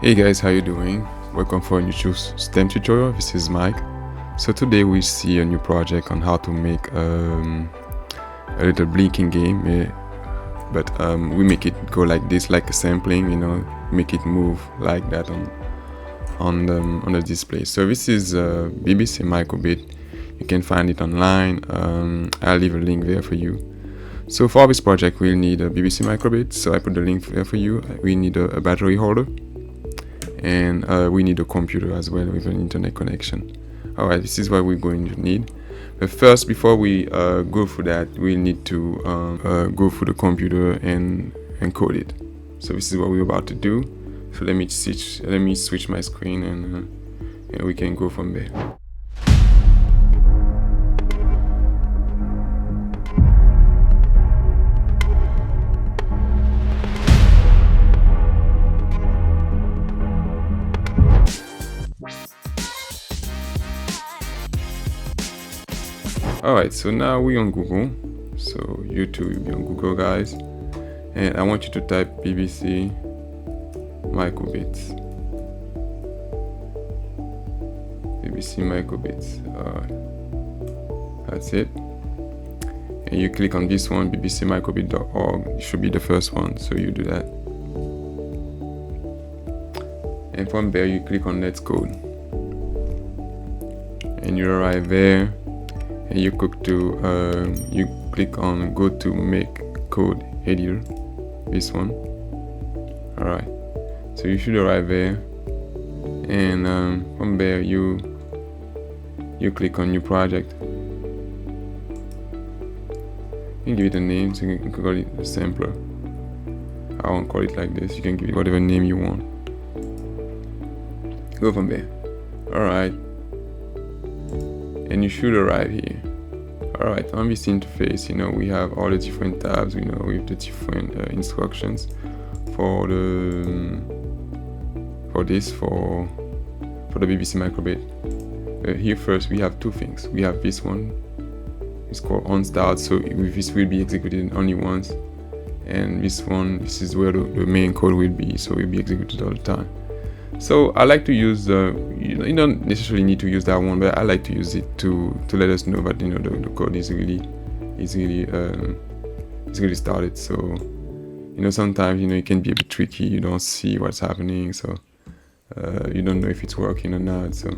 Hey guys, how you doing? Welcome for a new STEM tutorial. This is Mike. So today we see a new project on how to make a little blinking game, but we make it go like this, like a sampling, make it move like that on the display. So this is BBC Microbit. You can find it online. I'll leave a link there for you. So for this project, we'll need a BBC Microbit. So I put the link there for you. We need a battery holder. And we need a computer as well with an internet connection. Alright, this is what we're going to need. But first, before we go through that, we need to go through the computer and code it. So this is what we're about to do. So let me switch my screen and we can go from there. Alright, so now we're on Google. So you too will be on Google, guys. And I want you to type BBC Microbits. BBC Microbits. Alright. That's it. And you click on this one, bbcmicrobit.org. It should be the first one, so you do that. And from there, you click on Let's Code. And you arrive there. And you click on go to MakeCode editor, this one. Alright, so you should arrive there, and from there you click on new project. You can give it a name, so you can call it a sampler. I won't call it like this. You can give it whatever name you want. Go from there. Alright, and you should arrive here. Alright, on this interface, we have all the different tabs, with the different instructions for the BBC Microbit. Here first we have two things. We have this one, it's called on start, so this will be executed only once, and this is where the main code will be, so it will be executed all the time. So I like to use you don't necessarily need to use that one, but I like to use it to let us know that the code is really started. So sometimes it can be a bit tricky. You don't see what's happening, so you don't know if it's working or not. So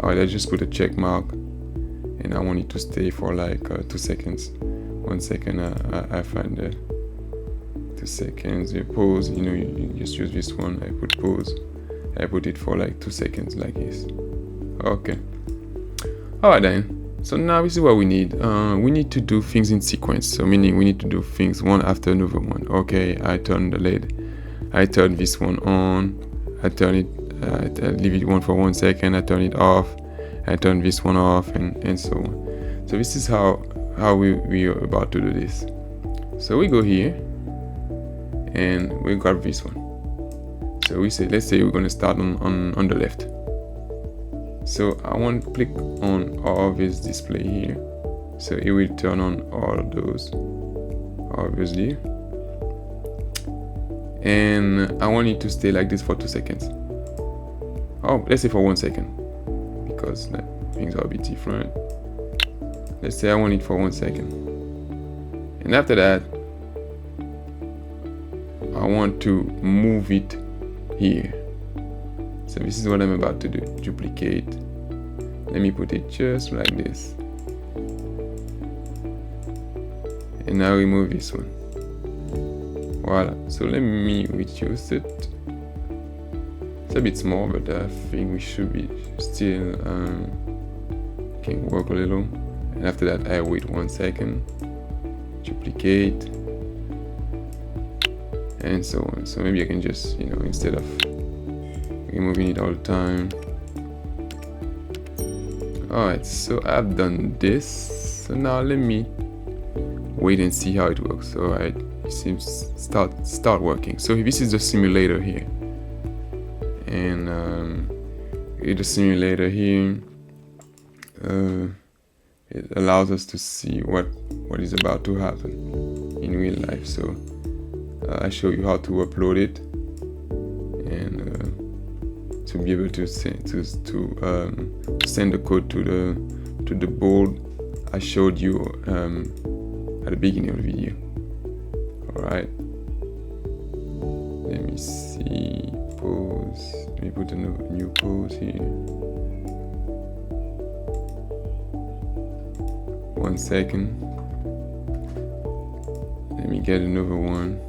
alright, let's just put a check mark, and I want it to stay for like 2 seconds. 1 second, I find that 2 seconds. You pause. You just use this one. I put pause. I put it for like 2 seconds like this. Okay. Alright then. So now this is what we need. We need to do things in sequence. So meaning we need to do things one after another one. Okay, I turn the LED. I turn this one on. I turn it, I leave it on for 1 second. I turn it off. I turn this one off, and so on. So this is how we are about to do this. So we go here and we grab this one. So let's say we're going to start on the left. So I want to click on all this display here. So it will turn on all of those, obviously. And I want it to stay like this for 2 seconds. Oh, let's say for 1 second, because things are a bit different. Let's say I want it for 1 second. And after that, I want to move it here. So this is what I'm about to do. Duplicate. Let me put it just like this. And now we move this one. Voila. So let me reduce it. It's a bit small, but I think we should be still can work a little. And after that, I wait 1 second. Duplicate. And so on. So maybe I can just, instead of removing it all the time. Alright, so I've done this. So now let me wait and see how it works. Alright, it seems start working. So this is the simulator here. And with the simulator here, it allows us to see what is about to happen in real life. So I show you how to upload it, and to be able to send the code to the board I showed you at the beginning of the video. Alright, let me see, pause, let me put a new pause here. 1 second, let me get another one,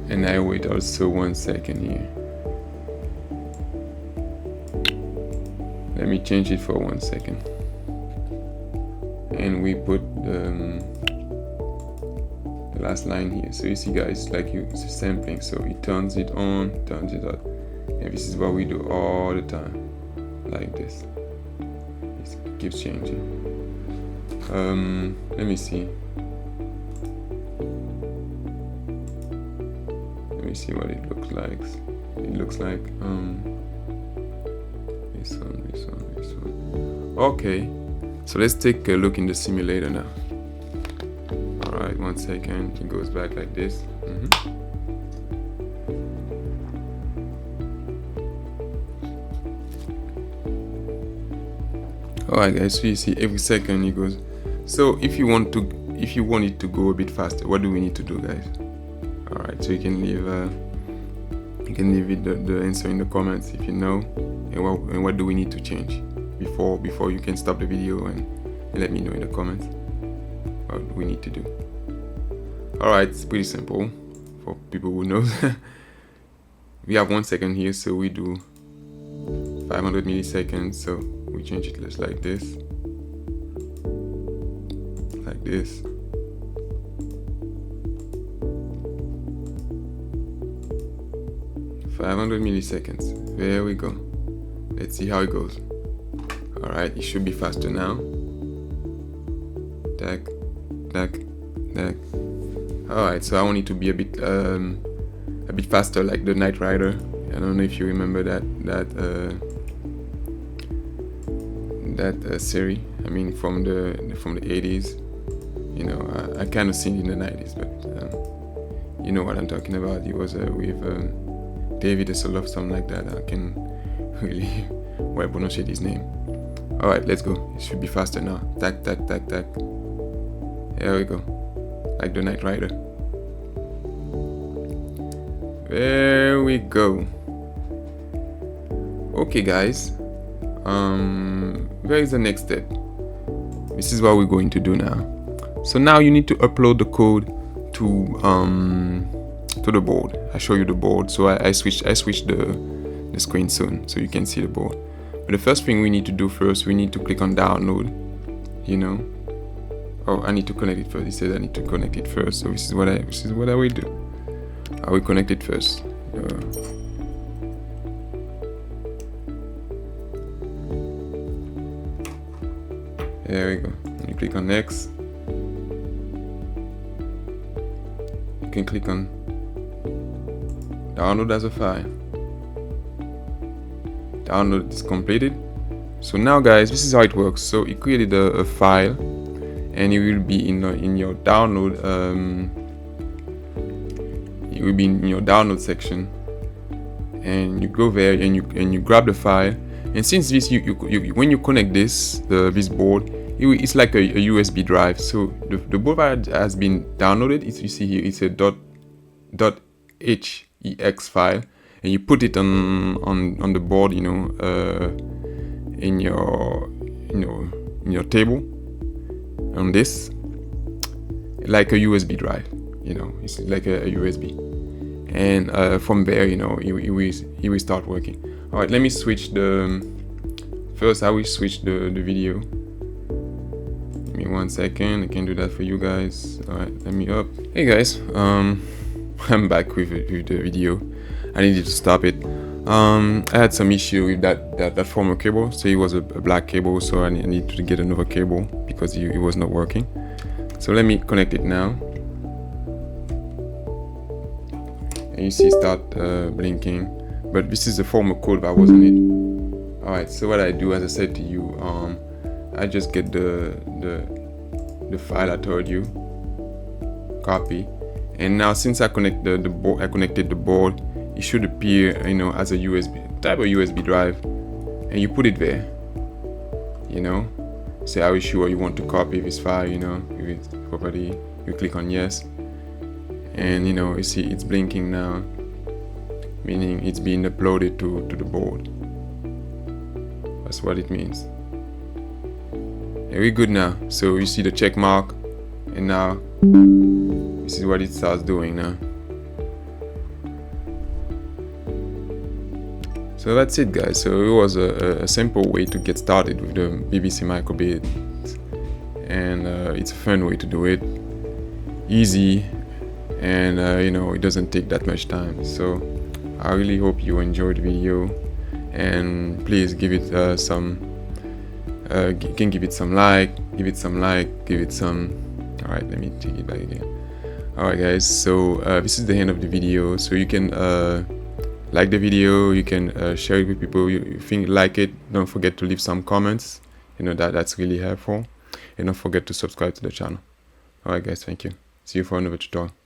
and I wait also 1 second here. Let me change it for 1 second, and we put the last line here. So you see guys, like it's a sampling, so it turns it on, turns it off, and this is what we do all the time, like this. It keeps changing. Let me see. Let me see what it looks like. It looks like this one. Okay, so let's take a look in the simulator now. Alright, 1 second, it goes back like this. Alright guys, so you see every second it goes. So if you want it to go a bit faster, what do we need to do, guys? Alright, so you can leave the answer in the comments if you know, and what do we need to change before you can stop the video and let me know in the comments what we need to do. Alright, it's pretty simple for people who know. We have 1 second here, so we do 500 milliseconds, so we change it just like this, 500 milliseconds. There we go. Let's see how it goes. Alright, it should be faster now. Tack, tack, tack. Alright, so I want it to be a bit faster, like the Knight Rider. I don't know if you remember that series. I mean, from the 80s. You know, I kind of seen it in the 90s, but you know what I'm talking about. It was with David Hasselhoff, something like that. I can really well pronounce his name. Alright, let's go. It should be faster now. Tack, tack, tack, tack. There we go. Like the Knight Rider. There we go. Okay guys, where is the next step? This is what we're going to do now. So now you need to upload the code to the board. I show you the board. So I switch the screen soon, so you can see the board. But the first thing we need to do first, we need to click on download. You know. Oh, I need to connect it first. It says I need to connect it first. So this is what I will do. I will connect it first. There we go. You click on next. You can click on download as a file. Download is completed. So now guys, this is how it works. So it created a file, and it will be in your download. It will be in your download section, and you go there and you grab the file. And since this, you when you connect this board, it's like a USB drive. So the board has been downloaded. You see here, it's a .hex file, and you put it on the board, you know, in your table on this, like a USB drive. You know, it's like a USB, and from there, you know, it will start working. All right, let me switch first I will switch the video. Give me 1 second, I can do that for you guys. All right, let me up. Hey guys, I'm back with the video. I needed to stop it. I had some issue with that former cable, so it was a black cable, so I need to get another cable because it was not working. So let me connect it now. And you see start blinking, but this is the former code that was on it. Alright, so what I do, as I said to you, I just get the file I told you, copy, And now since I connected the board, it should appear, as a type of USB drive, and you put it there. Say how sure you want to copy this file, if it's properly, you click on yes, and you see it's blinking now, meaning it's being uploaded to the board. That's what it means. And we're good now. So you see the check mark, and now this is what it starts doing now. So that's it, guys. So it was a simple way to get started with the BBC Microbit, and it's a fun way to do it, easy, and it doesn't take that much time. So I really hope you enjoyed the video, and please give it you can give it some like, give it some. Alright, let me take it back again. Alright guys, so this is the end of the video. So you can like the video, you can share it with people you think like it. Don't forget to leave some comments, that's really helpful, and don't forget to subscribe to the channel. Alright guys, thank you. See you for another tutorial.